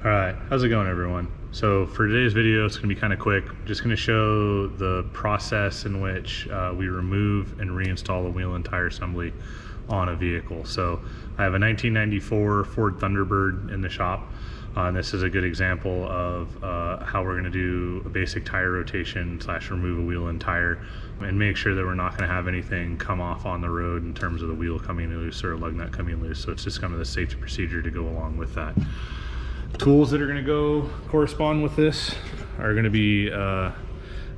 All right, how's it going, everyone? So for today's video, it's gonna be kind of quick. Just gonna show the process in which we remove and reinstall the wheel and tire assembly on a vehicle. So I have a 1994 Ford Thunderbird in the shop. And this is a good example of how we're gonna do a basic tire rotation / remove a wheel and tire and make sure that we're not gonna have anything come off on the road in terms of the wheel coming loose or a lug nut coming loose. So it's just kind of the safety procedure to go along with that. Tools that are going to go correspond with this are going to be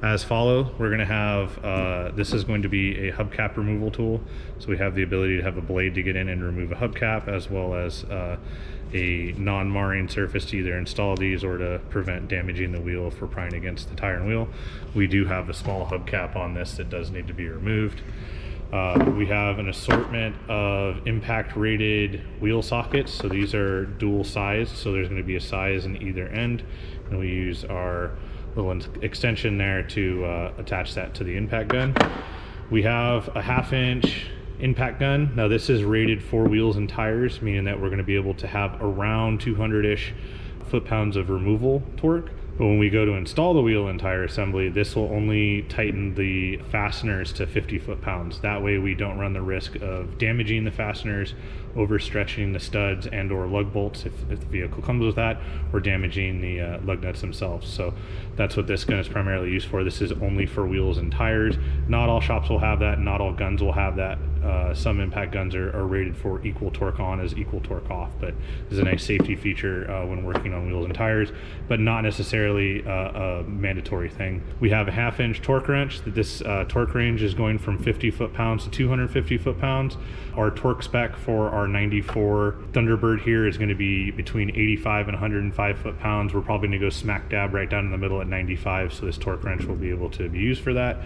as follow. We're going to have this is going to be a hubcap removal tool, so we have the ability to have a blade to get in and remove a hubcap, as well as a non-marring surface to either install these or to prevent damaging the wheel if we're prying against the tire and wheel. We do have a small hubcap on this that does need to be removed. We have an assortment of impact rated wheel sockets. So these are dual sized, so there's going to be a size in either end, and we use our little extension there to attach that to the impact gun. We have a 1/2 inch impact gun. Now this is rated for wheels and tires, meaning that we're going to be able to have around 200-ish foot-pounds of removal torque. But when we go to install the wheel and tire assembly, this will only tighten the fasteners to 50 foot-pounds. That way we don't run the risk of damaging the fasteners, overstretching the studs and or lug bolts if the vehicle comes with that, or damaging the lug nuts themselves. So that's what this gun is primarily used for. This is only for wheels and tires. Not all shops will have that, not all guns will have that. Some impact guns are rated for equal torque on as equal torque off, but this is a nice safety feature when working on wheels and tires, but not necessarily a mandatory thing. We have a 1/2 inch torque wrench. This torque range is going from 50 foot-pounds to 250 foot-pounds. Our torque spec for our 94 Thunderbird here is going to be between 85 and 105 foot-pounds. We're probably going to go smack dab right down in the middle at 95, so this torque wrench will be able to be used for that.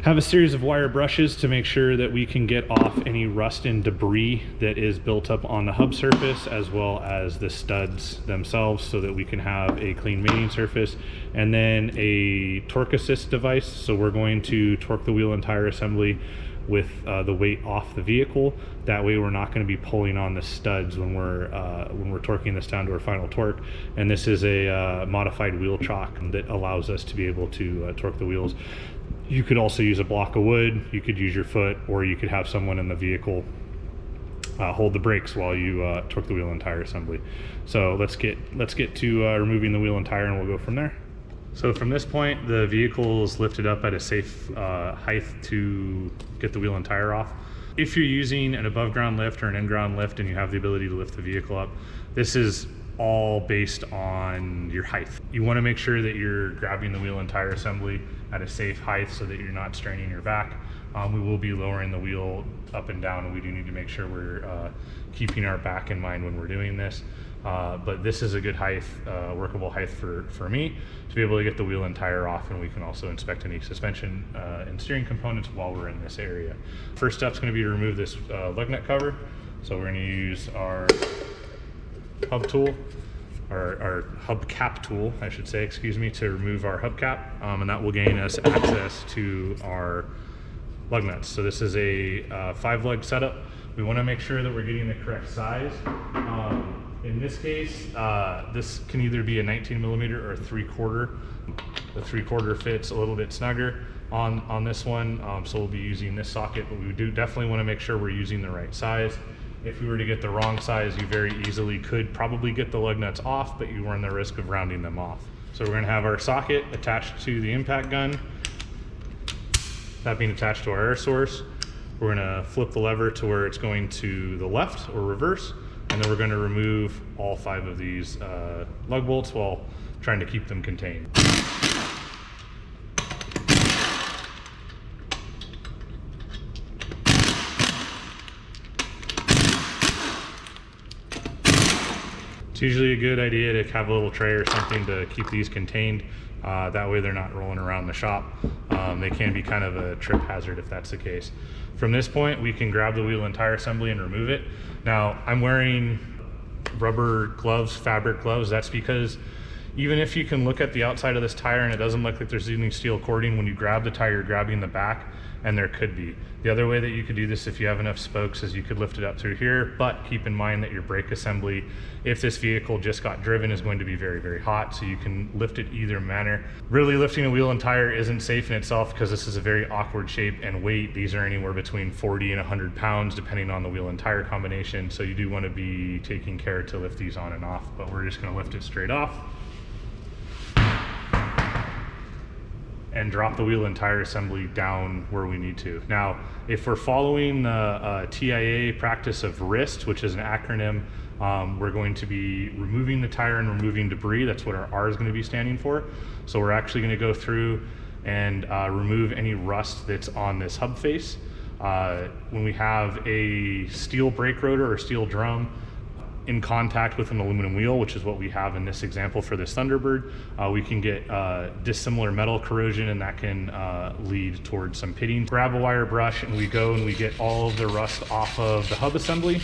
Have a series of wire brushes to make sure that we can get off any rust and debris that is built up on the hub surface, as well as the studs themselves, so that we can have a clean mating surface. And then a torque assist device. So we're going to torque the wheel and tire assembly with the weight off the vehicle. That way we're not going to be pulling on the studs when we're torquing this down to our final torque. And this is a modified wheel chock that allows us to be able to torque the wheels. You could also use a block of wood, you could use your foot, or you could have someone in the vehicle hold the brakes while you torque the wheel and tire assembly. So let's get to removing the wheel and tire, and we'll go from there. So from this point, the vehicle is lifted up at a safe height to get the wheel and tire off. If you're using an above ground lift or an in ground lift and you have the ability to lift the vehicle up, this is all based on your height. You want to make sure that you're grabbing the wheel and tire assembly at a safe height so that you're not straining your back. We will be lowering the wheel up and down, and we do need to make sure we're keeping our back in mind when we're doing this. But this is a good height, workable height for me to be able to get the wheel and tire off, and we can also inspect any suspension and steering components while we're in this area. First step is going to be to remove this lug nut cover. So we're going to use our hub tool, our hub cap tool, I should say, excuse me, to remove our hubcap, and that will gain us access to our lug nuts. So this is a 5-lug setup. We want to make sure that we're getting the correct size. In this case, this can either be a 19 millimeter or a 3/4. The 3/4 fits a little bit snugger on this one, so we'll be using this socket, but we do definitely want to make sure we're using the right size. If we were to get the wrong size, you very easily could probably get the lug nuts off, but you run the risk of rounding them off. So we're going to have our socket attached to the impact gun, that being attached to our air source. We're going to flip the lever to where it's going to the left or reverse, and then we're going to remove all 5 of these lug bolts while trying to keep them contained. It's usually a good idea to have a little tray or something to keep these contained. That way they're not rolling around the shop. They can be kind of a trip hazard if that's the case. From this point, we can grab the wheel and tire assembly and remove it. Now, I'm wearing rubber gloves, fabric gloves. That's because Even if you can look at the outside of this tire and it doesn't look like there's any steel cording, when you grab the tire, you're grabbing the back, and there could be. The other way that you could do this if you have enough spokes is you could lift it up through here, but keep in mind that your brake assembly, if this vehicle just got driven, is going to be very, very hot, so you can lift it either manner. Really lifting a wheel and tire isn't safe in itself because this is a very awkward shape and weight. These are anywhere between 40 and 100 pounds depending on the wheel and tire combination, so you do want to be taking care to lift these on and off, but we're just going to lift it straight off and drop the wheel and tire assembly down where we need to. Now, if we're following the TIA practice of RIST, which is an acronym, we're going to be removing the tire and removing debris. That's what our R is going to be standing for. So we're actually going to go through and remove any rust that's on this hub face. When we have a steel brake rotor or steel drum in contact with an aluminum wheel, which is what we have in this example for this Thunderbird, we can get dissimilar metal corrosion, and that can lead towards some pitting. Grab a wire brush and we go and we get all of the rust off of the hub assembly.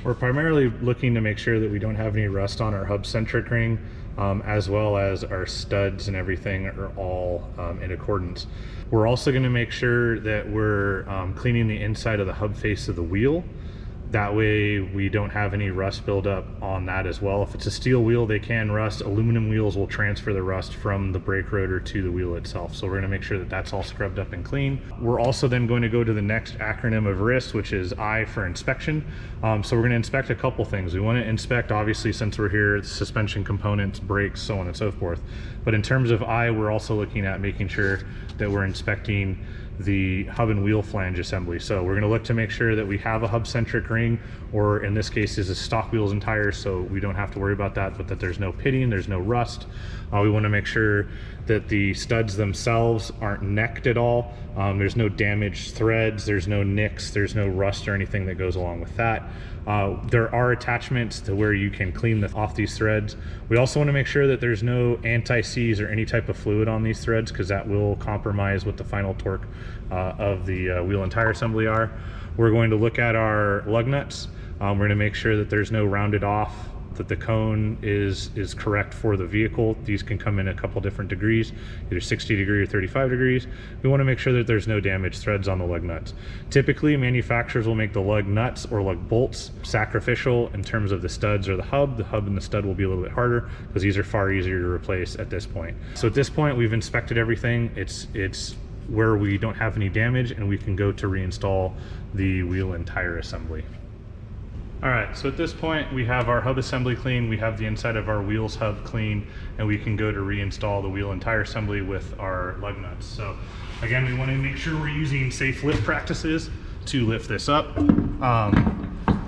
We're primarily looking to make sure that we don't have any rust on our hub centric ring, as well as our studs and everything are all in accordance. We're also going to make sure that we're cleaning the inside of the hub face of the wheel. That way we don't have any rust buildup on that as well. If it's a steel wheel, they can rust. Aluminum wheels will transfer the rust from the brake rotor to the wheel itself. So we're gonna make sure that that's all scrubbed up and clean. We're also then going to go to the next acronym of RIST, which is I for inspection. So we're gonna inspect a couple things. We wanna inspect, obviously, since we're here, suspension components, brakes, so on and so forth. But in terms of I, we're also looking at making sure that we're inspecting the hub and wheel flange assembly. So we're going to look to make sure that we have a hub centric ring, or in this case is stock wheels and tires, so we don't have to worry about that, but that there's no pitting, there's no rust. We want to make sure that the studs themselves aren't necked at all. There's no damaged threads, there's no nicks, there's no rust or anything that goes along with that. There are attachments to where you can clean off these threads. We also want to make sure that there's no anti-seize or any type of fluid on these threads, because that will compromise what the final torque of the wheel and tire assembly are. We're going to look at our lug nuts. We're going to make sure that there's no rounded off, that the cone is correct for the vehicle. These can come in a couple different degrees, either 60 degree or 35 degrees. We want to make sure that there's no damaged threads on the lug nuts. Typically, manufacturers will make the lug nuts or lug bolts sacrificial in terms of the studs or the hub. The hub and the stud will be a little bit harder because these are far easier to replace at this point. So at this point, we've inspected everything. It's where we don't have any damage, and we can go to reinstall the wheel and tire assembly. All right, so at this point we have our hub assembly clean, we have the inside of our wheels hub clean, and we can go to reinstall the wheel and tire assembly with our lug nuts. So again, we want to make sure we're using safe lift practices to lift this up.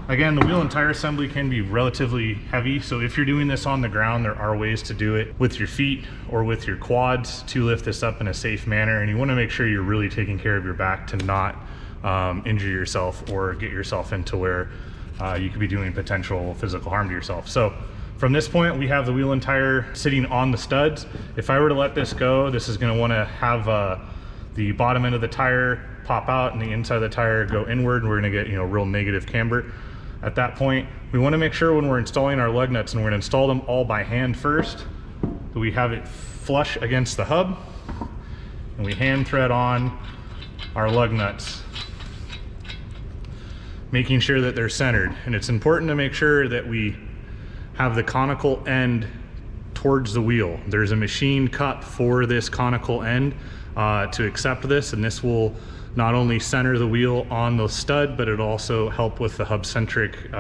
Again, the wheel and tire assembly can be relatively heavy, so if you're doing this on the ground, there are ways to do it with your feet or with your quads to lift this up in a safe manner, and you want to make sure you're really taking care of your back to not injure yourself or get yourself into where you could be doing potential physical harm to yourself. So from this point, we have the wheel and tire sitting on the studs. If I were to let this go, this is going to want to have the bottom end of the tire pop out and the inside of the tire go inward, and we're going to get, real negative camber. At that point, we want to make sure when we're installing our lug nuts, and we're going to install them all by hand first, that we have it flush against the hub, and we hand thread on our lug nuts, making sure that they're centered. And it's important to make sure that we have the conical end towards the wheel. There's a machine cut for this conical end to accept this, and this will not only center the wheel on the stud, but it'll also help with the hub-centric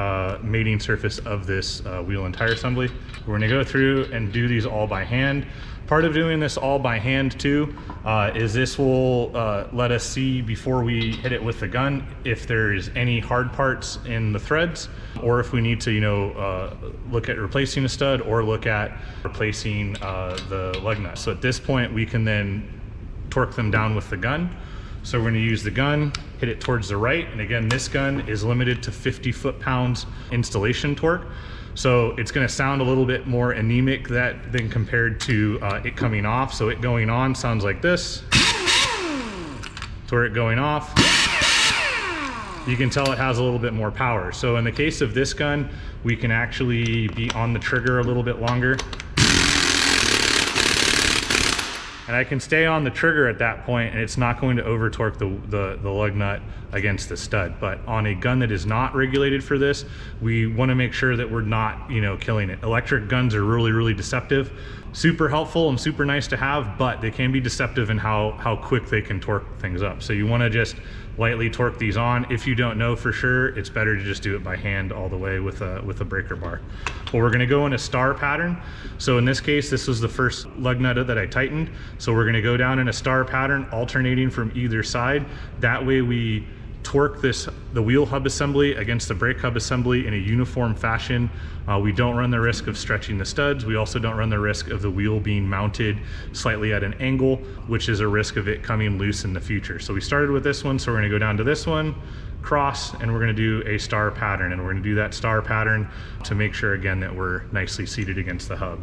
mating surface of this wheel and tire assembly. We're gonna go through and do these all by hand. Part of doing this all by hand too is this will let us see before we hit it with the gun if there's any hard parts in the threads, or if we need to look at replacing a stud or look at replacing the lug nut. So at this point we can then torque them down with the gun. So we're going to use the gun, hit it towards the right, and again this gun is limited to 50 foot-pounds installation torque. So it's going to sound a little bit more anemic than compared to it coming off. So it going on sounds like this. Torque going off. You can tell it has a little bit more power. So in the case of this gun, we can actually be on the trigger a little bit longer. And I can stay on the trigger at that point, and it's not going to over torque the lug nut against the stud. But on a gun that is not regulated for this, we want to make sure that we're not, killing it. Electric guns are really, really deceptive. Super helpful and super nice to have, but they can be deceptive in how quick they can torque things up. So you want to just lightly torque these on. If you don't know for sure, it's better to just do it by hand all the way with a breaker bar. Well, we're going to go in a star pattern. So in this case, this was the first lug nut that I tightened. So we're going to go down in a star pattern, alternating from either side. That way we torque the wheel hub assembly against the brake hub assembly in a uniform fashion. We don't run the risk of stretching the studs. We also don't run the risk of the wheel being mounted slightly at an angle, which is a risk of it coming loose in the future. So we started with this one, so we're going to go down to this one, cross, and we're going to do a star pattern, and we're going to do that star pattern to make sure again that we're nicely seated against the hub.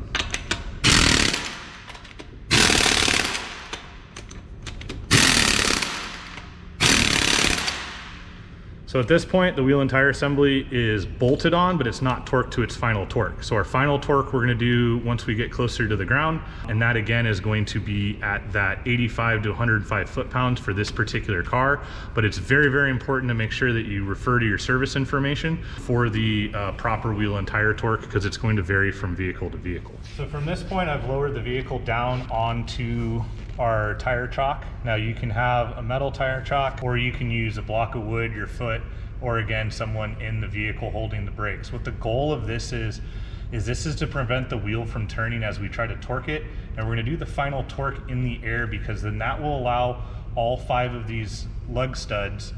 So at this point, the wheel and tire assembly is bolted on, but it's not torqued to its final torque. So our final torque we're gonna do once we get closer to the ground, and that again is going to be at that 85 to 105 foot-pounds for this particular car. But it's very, very important to make sure that you refer to your service information for the proper wheel and tire torque, because it's going to vary from vehicle to vehicle. So from this point, I've lowered the vehicle down onto our tire chock. Now you can have a metal tire chock, or you can use a block of wood, your foot, or again, someone in the vehicle holding the brakes. What the goal of this is to prevent the wheel from turning as we try to torque it. And we're gonna do the final torque in the air, because then that will allow all 5 of these lug studs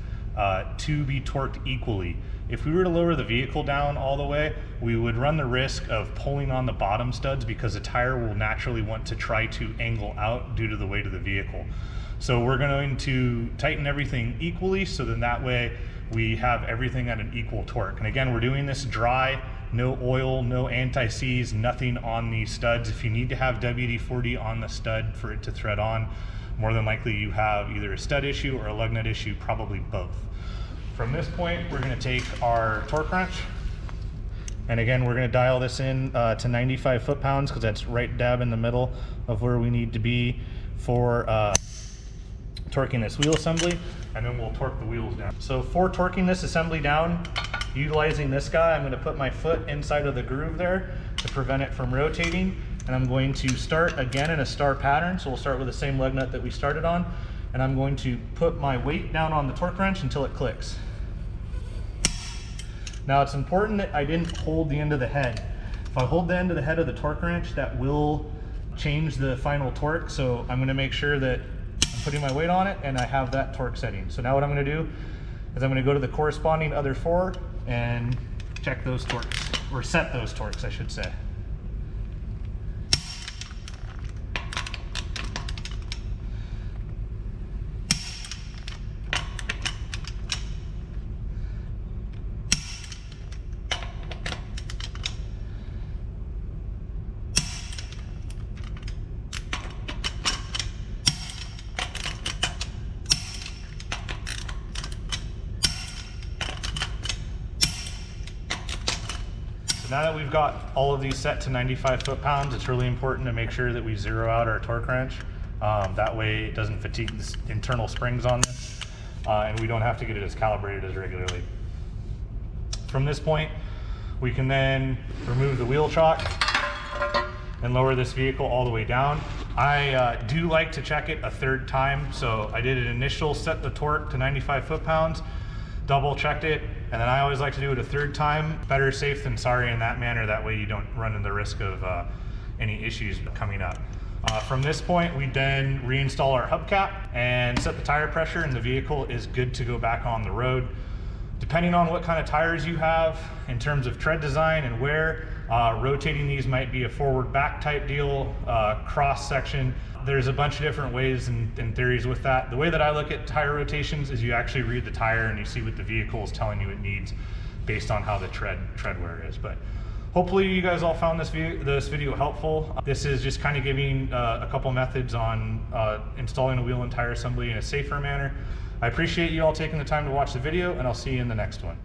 to be torqued equally. If we were to lower the vehicle down all the way, we would run the risk of pulling on the bottom studs, because the tire will naturally want to try to angle out due to the weight of the vehicle. So we're going to tighten everything equally, so then that way we have everything at an equal torque. And again, we're doing this dry, no oil, no anti-seize, nothing on these studs. If you need to have WD-40 on the stud for it to thread on, more than likely you have either a stud issue or a lug nut issue, probably both. From this point, we're gonna take our torque wrench, and again, we're gonna dial this in to 95 foot-pounds, because that's right dab in the middle of where we need to be for torquing this wheel assembly, and then we'll torque the wheels down. So for torquing this assembly down, utilizing this guy, I'm gonna put my foot inside of the groove there to prevent it from rotating, and I'm going to start again in a star pattern. So we'll start with the same lug nut that we started on, and I'm going to put my weight down on the torque wrench until it clicks. Now it's important that I didn't hold the end of the head. If I hold the end of the head of the torque wrench, that will change the final torque. So I'm gonna make sure that I'm putting my weight on it and I have that torque setting. So now what I'm gonna do is I'm gonna go to the corresponding other 4 and check those torques, or set those torques, I should say. So now that we've got all of these set to 95 foot-pounds, it's really important to make sure that we zero out our torque wrench. That way it doesn't fatigue the internal springs on this, and we don't have to get it as calibrated as regularly. From this point, we can then remove the wheel chock and lower this vehicle all the way down. I do like to check it a 3rd time. So I did an initial set the torque to 95 foot-pounds, double checked it, and then I always like to do it a 3rd time. Better safe than sorry in that manner. That way you don't run into the risk of any issues coming up. From this point, we then reinstall our hubcap and set the tire pressure, and the vehicle is good to go back on the road. Depending on what kind of tires you have in terms of tread design and wear, rotating these might be a forward back type deal, cross section. There's a bunch of different ways and theories with that. The way that I look at tire rotations is you actually read the tire and you see what the vehicle is telling you it needs based on how the tread wear is. But hopefully you guys all found this video helpful. This is just kind of giving a couple methods on installing a wheel and tire assembly in a safer manner. I appreciate you all taking the time to watch the video, and I'll see you in the next one.